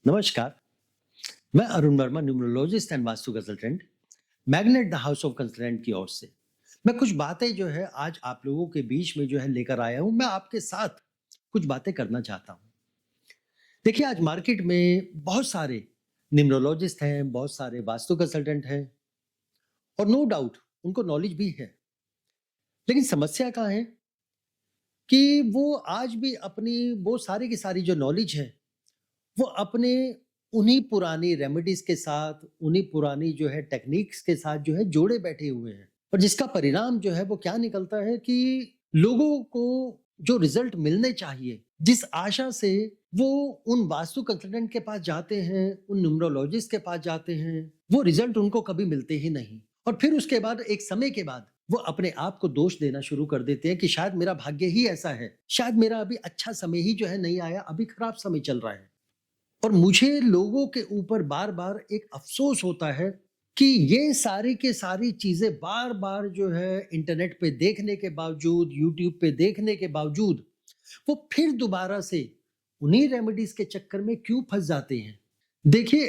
नमस्कार। मैं Arun Verma, numerologist and vastu consultant, magnet the house of consultant की ओर से मैं कुछ बातें जो है आज आप लोगों के बीच में जो है लेकर आया हूं। मैं आपके साथ कुछ बातें करना चाहता हूं। देखिए, आज मार्केट में बहुत सारे न्यूमरोलॉजिस्ट हैं, बहुत सारे वास्तु कंसल्टेंट हैं और नो डाउट उनको नॉलेज भी है। लेकिन समस्या कहाँ है कि वो आज भी अपनी वो सारी की सारी जो नॉलेज है वो अपने उन्हीं पुरानी रेमेडीज के साथ, उन्हीं पुरानी जो है टेक्निक्स के साथ जो है जोड़े बैठे हुए हैं। और जिसका परिणाम जो है वो क्या निकलता है कि लोगों को जो रिजल्ट मिलने चाहिए, जिस आशा से वो उन वास्तु कंसल्टेंट के पास जाते हैं, उन न्यूमरोलॉजिस्ट के पास जाते हैं, वो रिजल्ट उनको कभी मिलते ही नहीं। और फिर उसके बाद एक समय के बाद वो अपने आप को दोष देना शुरू कर देते हैं कि शायद मेरा भाग्य ही ऐसा है, शायद मेरा अभी अच्छा समय ही जो है नहीं आया, अभी खराब समय चल रहा है। और मुझे लोगों के ऊपर बार-बार एक अफ़सोस होता है कि ये सारी की सारी चीज़ें बार-बार जो है इंटरनेट पे देखने के बावजूद, यूट्यूब पे देखने के बावजूद, वो फिर दोबारा से उन्हीं रेमेडीज़ के चक्कर में क्यों फँस जाते हैं। देखिए,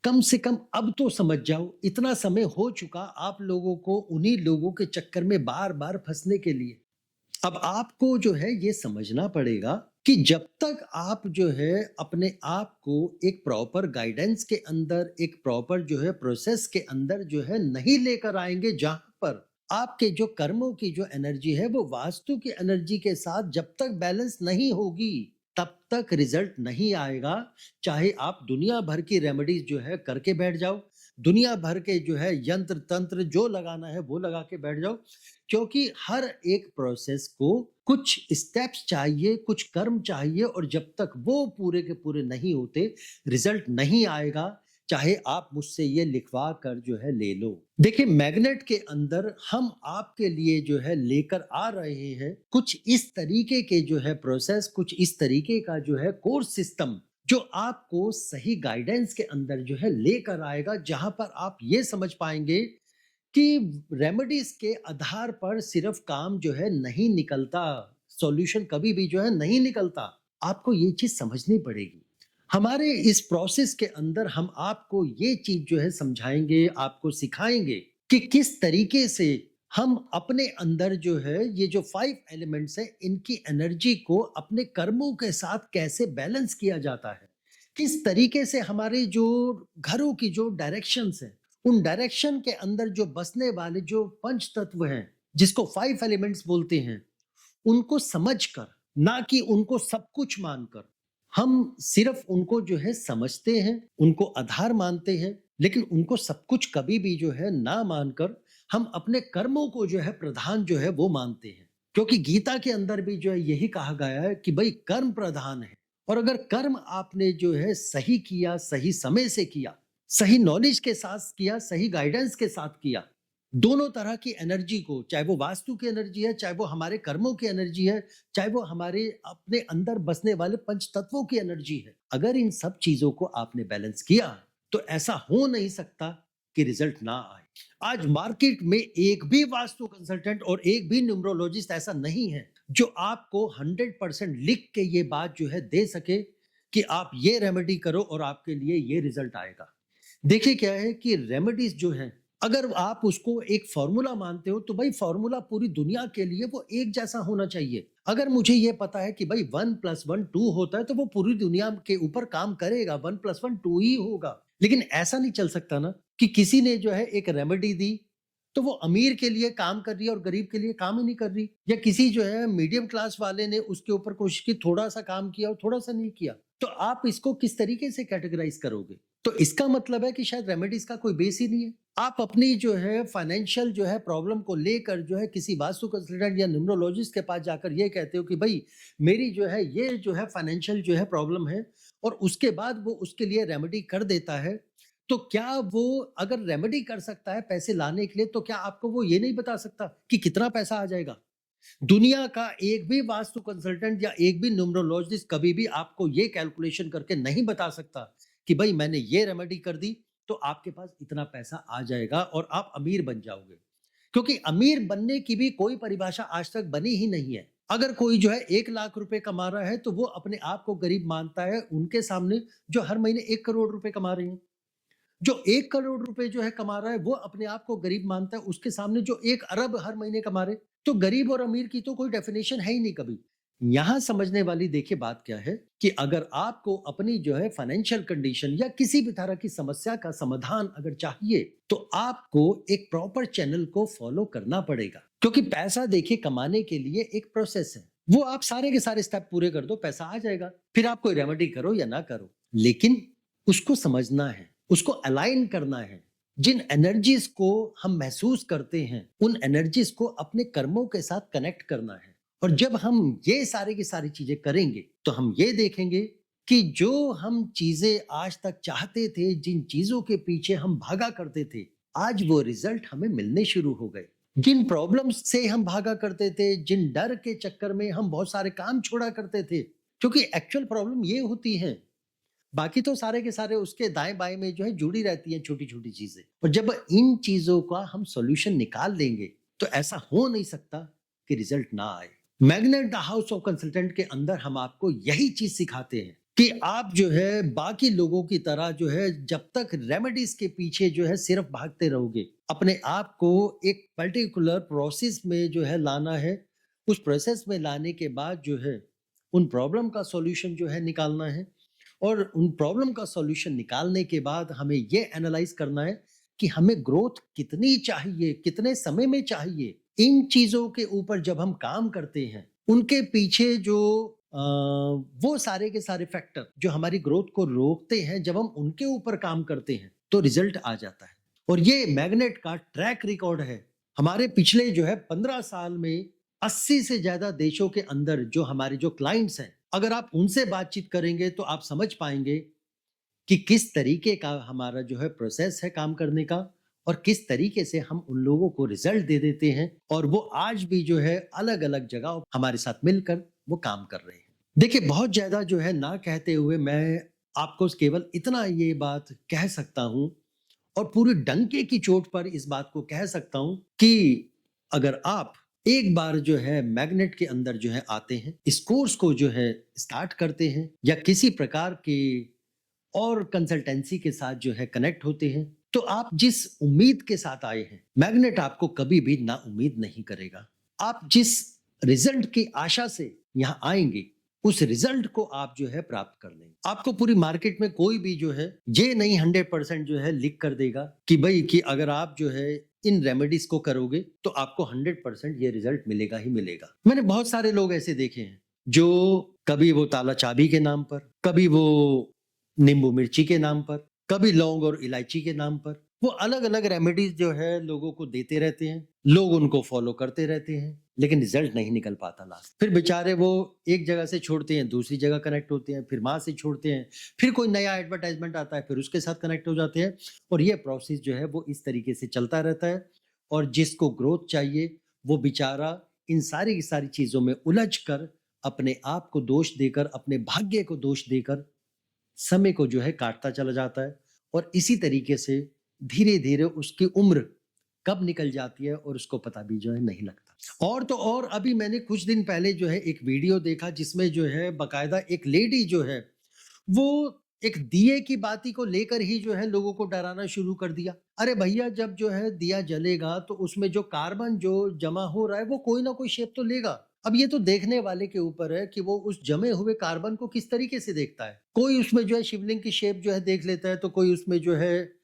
कम से कम अब तो समझ जाओ, इतना समय हो चुका आप लोगों को उन्हीं लोगों के चक्कर में बार-बार फँसने के लिए। अब आपको जो है ये समझना पड़ेगा कि जब तक आप जो है अपने आप को एक प्रॉपर गाइडेंस के अंदर, एक प्रॉपर जो है प्रोसेस के अंदर जो है नहीं लेकर आएंगे, जहां पर आपके जो कर्मों की जो एनर्जी है वो वास्तु की एनर्जी के साथ जब तक बैलेंस नहीं होगी, तब तक रिजल्ट नहीं आएगा। चाहे आप दुनिया भर की रेमेडीज जो है करके बैठ जाओ, दुनिया भर के जो है यंत्र तंत्र जो लगाना है वो लगा के बैठ जाओ, क्योंकि हर एक प्रोसेस को कुछ स्टेप्स चाहिए, कुछ कर्म चाहिए, और जब तक वो पूरे के पूरे नहीं होते, रिजल्ट नहीं आएगा। चाहे आप मुझसे ये लिखवा कर जो है ले लो। देखिए, मैग्नेट के अंदर हम आपके लिए जो है लेकर आ रहे हैं कुछ इस तरीके के जो है प्रोसेस, कुछ इस तरीके का जो है कोर्स सिस्टम, जो आपको सही गाइडेंस के अंदर जो है लेकर आएगा, जहां पर आप ये समझ पाएंगे कि रेमेडीज के आधार पर सिर्फ काम जो है नहीं निकलता, सॉल्यूशन कभी भी जो है नहीं निकलता। आपको ये चीज समझनी पड़ेगी। हमारे इस प्रोसेस के अंदर हम आपको ये चीज जो है समझाएंगे, आपको सिखाएंगे कि किस तरीके से हम अपने अंदर जो है ये जो 5 एलिमेंट्स है, इनकी एनर्जी को अपने कर्मों के साथ कैसे बैलेंस किया जाता है। किस तरीके से हमारे जो घरों की जो डायरेक्शंस हैं, उन डायरेक्शन के अंदर जो बसने वाले जो पंच तत्व हैं, जिसको 5 एलिमेंट्स बोलते हैं, उनको समझकर, ना कि उनको सब कुछ मानकर। हम सिर्फ उनको जो है समझते हैं, उनको आधार मानते हैं, लेकिन उनको सब कुछ कभी भी जो है ना मानकर हम अपने कर्मों को जो है प्रधान जो है वो मानते हैं। क्योंकि गीता के अंदर भी जो है यही कहा गया है कि भाई कर्म प्रधान है। और अगर कर्म आपने जो है सही किया, सही समय से किया, सही नॉलेज के साथ किया, सही गाइडेंस के साथ किया, दोनों तरह की एनर्जी को, चाहे वो वास्तु की एनर्जी है, चाहे वो हमारे कर्मों की एनर्जी है, चाहे वो हमारे अपने अंदर बसने वाले पंच तत्वों की एनर्जी है, अगर इन सब चीजों को आपने बैलेंस किया तो ऐसा हो नहीं सकता कि रिजल्ट ना आए। आज मार्केट में एक भी वास्तु कंसल्टेंट और एक भी न्यूमरोलॉजिस्ट ऐसा नहीं है जो आपको 100% लिख के ये बात जो है दे सके कि आप ये रेमेडी करो और आपके लिए ये रिजल्ट आएगा। देखिए, क्या है कि रेमेडीज जो है, अगर आप उसको एक फॉर्मूला मानते हो तो भाई फॉर्मूला पूरी दुनिया के लिए वो एक जैसा होना चाहिए। अगर मुझे ये पता है कि भाई 1+1 2 होता है तो वो पूरी दुनिया के ऊपर काम करेगा, 1+1 2 ही होगा। लेकिन ऐसा नहीं चल सकता ना कि किसी ने जो है एक रेमेडी दी तो वो अमीर के लिए काम कर रही है और गरीब के लिए काम ही नहीं कर रही, या किसी जो है मीडियम क्लास वाले ने उसके ऊपर कोशिश की, थोड़ा सा काम किया और थोड़ा सा नहीं किया, तो आप इसको किस तरीके से कैटेगराइज करोगे? तो इसका मतलब है कि शायद रेमेडीज का कोई बेस ही नहीं है। आप अपनी जो है फाइनेंशियल जो है प्रॉब्लम को लेकर जो है किसी वास्तु कंसल्टेंट या न्यूमरोलॉजिस्ट के पास जाकर ये कहते हो कि भाई मेरी जो है ये जो है फाइनेंशियल जो है प्रॉब्लम है, और उसके बाद वो उसके लिए रेमेडी कर देता है। तो क्या वो अगर रेमेडी कर सकता है पैसे लाने के लिए, तो क्या आपको वो ये नहीं बता सकता कि कितना पैसा आ जाएगा? दुनिया का एक भी वास्तु कंसल्टेंट या एक भी न्यूमरोलॉजिस्ट कभी भी आपको ये कैलकुलेशन करके नहीं बता सकता कि भाई मैंने ये रेमेडी कर दी तो आपके पास इतना पैसा आ जाएगा और आप अमीर बन जाओगे। क्योंकि अमीर बनने की भी कोई परिभाषा आज तक बनी ही नहीं है। अगर कोई जो है 1 लाख रुपए कमा रहा है तो वो अपने आप को गरीब मानता है उनके सामने जो हर महीने 1 करोड़ रुपए कमा रहे हैं। जो 1 करोड़ रुपए जो है कमा रहा है वो अपने आप को गरीब मानता है उसके सामने जो 1 अरब हर महीने कमा रहे। तो गरीब और अमीर की तो कोई डेफिनेशन है ही नहीं कभी। यहाँ समझने वाली देखिए बात क्या है कि अगर आपको अपनी जो है फाइनेंशियल कंडीशन या किसी भी तरह की समस्या का समाधान अगर चाहिए तो आपको एक प्रॉपर चैनल को फॉलो करना पड़ेगा, क्योंकि पैसा देखिए कमाने के लिए एक प्रोसेस है। वो आप सारे के सारे स्टेप पूरे कर दो, पैसा आ जाएगा। फिर आप कोई रेमेडी करो या ना करो, लेकिन उसको समझना है, उसको अलाइन करना है। जिन एनर्जीज को हम महसूस करते हैं उन एनर्जीज को अपने कर्मों के साथ कनेक्ट करना है। और जब हम ये सारी की सारी चीजें करेंगे तो हम ये देखेंगे कि जो हम चीजें आज तक चाहते थे, जिन चीजों के पीछे हम भागा करते थे, आज वो रिजल्ट हमें मिलने शुरू हो गए। जिन प्रॉब्लम्स से हम भागा करते थे, जिन डर के चक्कर में हम बहुत सारे काम छोड़ा करते थे, क्योंकि एक्चुअल प्रॉब्लम ये होती है, बाकी तो सारे के सारे उसके दाएं बाएं में जो है जुड़ी रहती हैं छोटी छोटी चीजें। और जब इन चीजों का हम सॉल्यूशन निकाल देंगे तो ऐसा हो नहीं सकता कि रिजल्ट ना आए। Magnet the house of consultant के अंदर हम आपको यही चीज सिखाते हैं कि आप जो है बाकी लोगों की तरह जो है जब तक रेमेडीज के पीछे जो है सिर्फ भागते रहोगे, अपने आप को एक पर्टिकुलर प्रोसेस में जो है लाना है। उस प्रोसेस में लाने के बाद जो है उन प्रॉब्लम का सॉल्यूशन जो है निकालना है। और उन प्रॉब्लम का सॉल्यूशन निकालने के बाद हमें ये एनालाइज करना है कि हमें ग्रोथ कितनी चाहिए, कितने समय में चाहिए। इन चीजों के ऊपर जब हम काम करते हैं, उनके पीछे जो वो सारे के सारे फैक्टर जो हमारी ग्रोथ को रोकते हैं, जब हम उनके ऊपर काम करते हैं तो रिजल्ट आ जाता है। और ये मैग्नेट का ट्रैक रिकॉर्ड है। हमारे पिछले जो है 15 साल में 80 से ज्यादा देशों के अंदर जो हमारे जो क्लाइंट्स हैं, अगर आप उनसे बातचीत करेंगे तो आप समझ पाएंगे कि किस तरीके का हमारा जो है प्रोसेस है काम करने का और किस तरीके से हम उन लोगों को रिजल्ट दे देते हैं। और वो आज भी जो है अलग अलग जगह हमारे साथ मिलकर वो काम कर रहे हैं। देखिए, बहुत ज्यादा जो है ना कहते हुए मैं आपको केवल इतना ये बात कह सकता हूं और पूरी डंके की चोट पर इस बात को कह सकता हूं कि अगर आप एक बार जो है मैग्नेट के अंदर जो है आते हैं, इस कोर्स को जो है स्टार्ट करते हैं या किसी प्रकार के और कंसल्टेंसी के साथ जो है कनेक्ट होते हैं, तो आप जिस उम्मीद के साथ आए हैं, मैग्नेट आपको कभी भी ना उम्मीद नहीं करेगा। आप जिस रिजल्ट की आशा से यहाँ आएंगे उस रिजल्ट को आप जो है प्राप्त कर लेंगे। आपको पूरी मार्केट में कोई भी जो है ये नहीं 100% जो है लिख कर देगा कि भाई कि अगर आप जो है इन रेमेडीज को करोगे तो आपको 100% ये रिजल्ट मिलेगा ही मिलेगा। मैंने बहुत सारे लोग ऐसे देखे हैं जो कभी वो ताला चाबी के नाम पर, कभी वो नींबू मिर्ची के नाम पर, कभी लौंग और इलायची के नाम पर वो अलग अलग रेमेडीज जो है लोगों को देते रहते हैं। लोग उनको फॉलो करते रहते हैं लेकिन रिजल्ट नहीं निकल पाता लास्ट। फिर बेचारे वो एक जगह से छोड़ते हैं, दूसरी जगह कनेक्ट होते हैं, फिर वहां से छोड़ते हैं, फिर कोई नया एडवर्टाइजमेंट आता है, फिर उसके साथ कनेक्ट हो जाते हैं। और ये प्रोसेस जो है वो इस तरीके से चलता रहता है। और जिसको ग्रोथ चाहिए वो बेचारा इन सारी की सारी चीजों में उलझ कर अपने आप को दोष देकर, अपने भाग्य को दोष देकर समय को जो है काटता चला जाता है। और इसी तरीके से धीरे धीरे उसकी उम्र कब निकल जाती है और उसको पता भी जो है नहीं लगता। और तो और अभी मैंने कुछ दिन पहले जो है एक वीडियो देखा जिसमें जो है बकायदा एक लेडी जो है वो एक दिए की बाती को लेकर ही जो है लोगों को डराना शुरू कर दिया। अरे भैया, जब जो है दिया जलेगा तो उसमें जो कार्बन जो जमा हो रहा है वो कोई ना कोई शेप तो लेगा। अब ये तो देखने वाले के ऊपर है कि वो उस जमे हुए कार्बन को किस तरीके से देखता है। कोई उसमें जो है शिवलिंग की शेप जो है देख लेता है, तो कोई उसमें जो है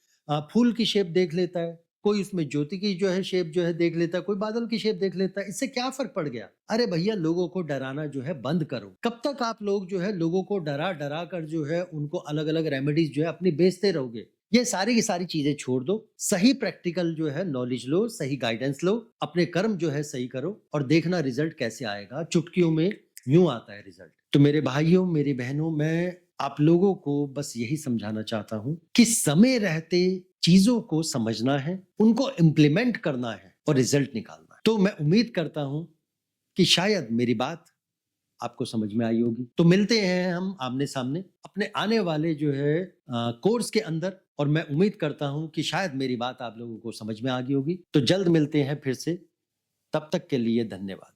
फूल की शेप देख लेता है, कोई उसमें ज्योति की जो है शेप जो है देख लेता है, कोई बादल की शेप देख लेता है। इससे क्या फर्क पड़ गया? अरे भैया, लोगों को डराना जो है बंद करो। कब तक आप लोग जो है लोगों को डरा डरा कर जो है उनको अलग अलग रेमेडीज जो है अपनी बेचते रहोगे? ये सारी की सारी चीजें छोड़ दो, सही प्रैक्टिकल जो है नॉलेज लो, सही गाइडेंस लो, अपने कर्म जो है सही करो और देखना रिजल्ट कैसे आएगा। चुटकियों में यूं आता है रिजल्ट। तो मेरे भाइयों, मेरी बहनों, मैं आप लोगों को बस यही समझाना चाहता हूं कि समय रहते चीजों को समझना है, उनको इम्प्लीमेंट करना है और रिजल्ट निकालना है। तो मैं उम्मीद करता हूं कि शायद मेरी बात आपको समझ में आई होगी। तो मिलते हैं हम आमने सामने अपने आने वाले जो है कोर्स के अंदर। और मैं उम्मीद करता हूं कि शायद मेरी बात आप लोगों को समझ में आ गई होगी। तो जल्द मिलते हैं फिर से, तब तक के लिए धन्यवाद।